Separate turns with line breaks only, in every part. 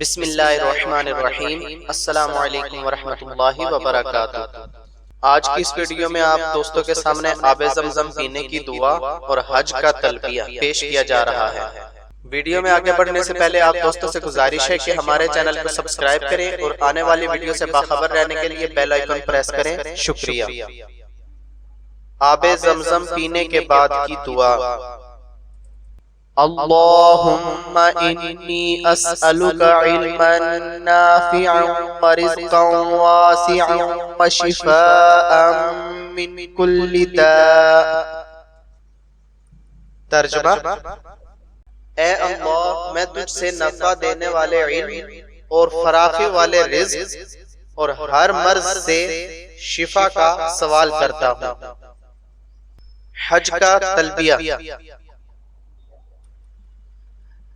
بسم اللہ الرحمن الرحیم۔ السلام علیکم ورحمۃ اللہ وبرکاتہ۔ آج کی اس ویڈیو میں آپ دوستوں کے سامنے آب زمزم پینے کی دعا اور حج کا تلبیہ پیش کیا جا رہا ہے۔ ویڈیو میں آگے بڑھنے سے پہلے آپ دوستوں سے گزارش ہے کہ ہمارے چینل کو سبسکرائب کریں اور آنے والی ویڈیو سے باخبر رہنے کے لیے بیل آئیکن پریس کریں۔ شکریہ۔ آب زمزم پینے کے بعد کی دعا: اللہم انی اسألک علما نافعا ورزقا واسعا وشفاء من کل داء۔ ترجمہ: اے اللہ، میں تجھ سے نفع دینے والے علم اور فراخی والے رزق اور ہر مرض سے شفا کا سوال کرتا ہوں۔ حج کا تلبیہ: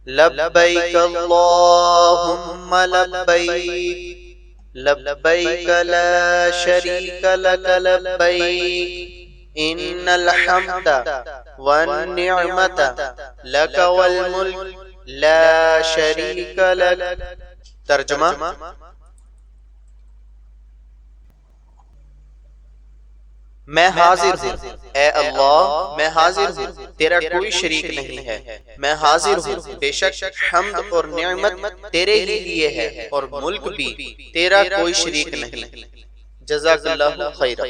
لبیک اللہم لبیک، لبیک لا شریک لک لبیک، ان الحمد والنعمت لک والملک لا شریک لک۔ ترجمہ: میں حاضر ہوں، اے اللہ میں حاضر ہوں، تیرا کوئی شریک نہیں ہے۔ میں حاضر ہوں، بے شک حمد اور نعمت تیرے ہی لیے ہے اور ملک بھی تیرا کوئی شریک نہیں۔ جزاک اللہ خیرا۔